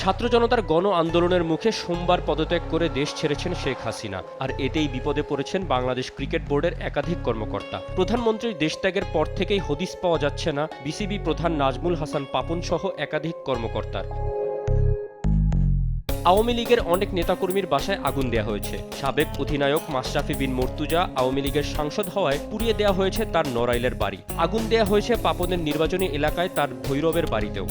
ছাত্র জনতার গণ আন্দোলনের মুখে সোমবার পদত্যাগ করে দেশ ছেড়েছেন শেখ হাসিনা। আর এতেই বিপদে পড়েছেন বাংলাদেশ ক্রিকেট বোর্ডের একাধিক কর্মকর্তা। প্রধানমন্ত্রীর দেশত্যাগের পর থেকেই হদিস পাওয়া যাচ্ছে না বিসিবি প্রধান নাজমুল হাসান পাপন সহ একাধিক কর্মকর্তার। আওয়ামী লীগের অনেক নেতাকর্মীর বাসায় আগুন দেওয়া হয়েছে। সাবেক অধিনায়ক মাশরাফি বিন মুর্তুজা আওয়ামী লীগের সাংসদ হওয়ায় পুড়িয়ে দেওয়া হয়েছে তার নড়াইলের বাড়ি। আগুন দেওয়া হয়েছে পাপনের নির্বাচনী এলাকায় তার ভৈরবের বাড়িতেও।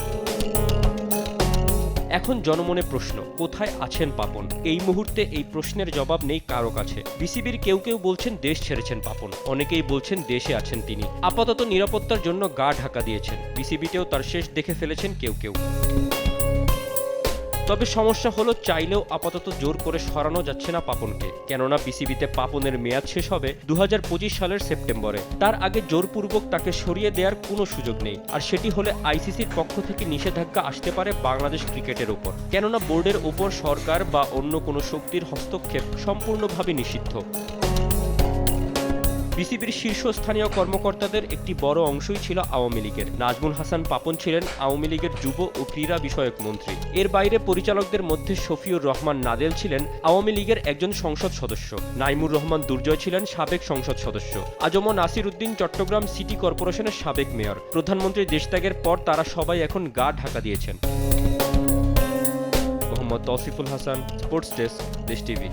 এখন জনমনে প্রশ্ন, কোথায় আছেন পাপন? এই মুহূর্তে এই প্রশ্নের জবাব নেই কারো কাছে। বিসিবির কেউ কেউ বলছেন দেশ ছেড়েছেন পাপন, অনেকেই বলছেন দেশে আছেন তিনি। আপাতত নিরাপত্তার জন্য গা ঢাকা দিয়েছেন। বিসিবিতেও তার শেষ দেখে ফেলেছেন কেউ কেউ। তবে সমস্যা হলো, চাইলেও আপাতত জোর করে সরানো যাচ্ছে না পাপনকে। কেননা বিসিবিতে পাপনের মেয়াদ শেষ হবে 2025 সালের সেপ্টেম্বরে। তার আগে জোরপূর্বক তাকে সরিয়ে দেওয়ার কোনো সুযোগ নেই। আর সেটি হলে আইসিসির পক্ষ থেকে নিষেধাজ্ঞা আসতে পারে বাংলাদেশ ক্রিকেটের ওপর। কেননা বোর্ডের ওপর সরকার বা অন্য কোনো শক্তির হস্তক্ষেপ সম্পূর্ণভাবে নিষিদ্ধ। বিসিবির শীর্ষস্থানীয় কর্মকর্তাদের একটি বড় অংশই ছিল আওয়ামী লীগের। নাজমুল হাসান পাপন ছিলেন আওয়ামী লীগের যুব ও ক্রীড়া বিষয়ক মন্ত্রী। এর বাইরে পরিচালকদের মধ্যে শফিউর রহমান নাদেল ছিলেন আওয়ামী লীগের একজন সংসদ সদস্য। নাইমুর রহমান দুর্জয় ছিলেন সাবেক সংসদ সদস্য। আজম নাসির উদ্দিন চট্টগ্রাম সিটি কর্পোরেশনের সাবেক মেয়র। প্রধানমন্ত্রীর দেশত্যাগের পর তারা সবাই এখন গা ঢাকা দিয়েছেন। মোহাম্মদ তৌসিফুল হাসান, স্পোর্টস ডেস্ক, দেশ টিভি।